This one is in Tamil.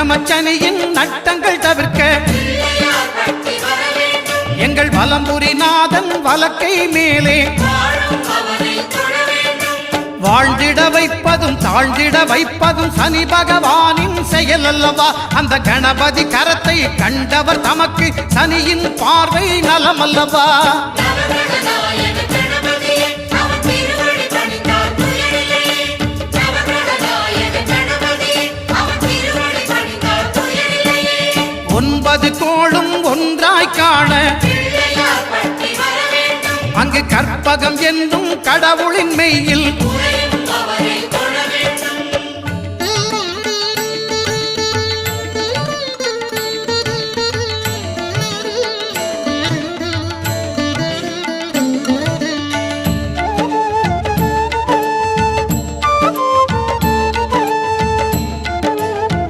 அஷ்டமச்சனியின் நட்டங்கள் தவிர்க்க எங்கள் வலம்புரிநாதன் வலக்கை மேலே வாழ்ந்திட வைப்பதும் தாழ்ந்திட வைப்பதும் சனி பகவானின் செயல் அல்லவா. அந்த கணபதி கரத்தை கண்டவர் தமக்கு சனியின் பார்வை நலம் அல்லவா. ஒன்பது கோளும் ஒன்றாய் காண அங்கு கற்பகம் என்னும் கடவுளின் மெய்யில்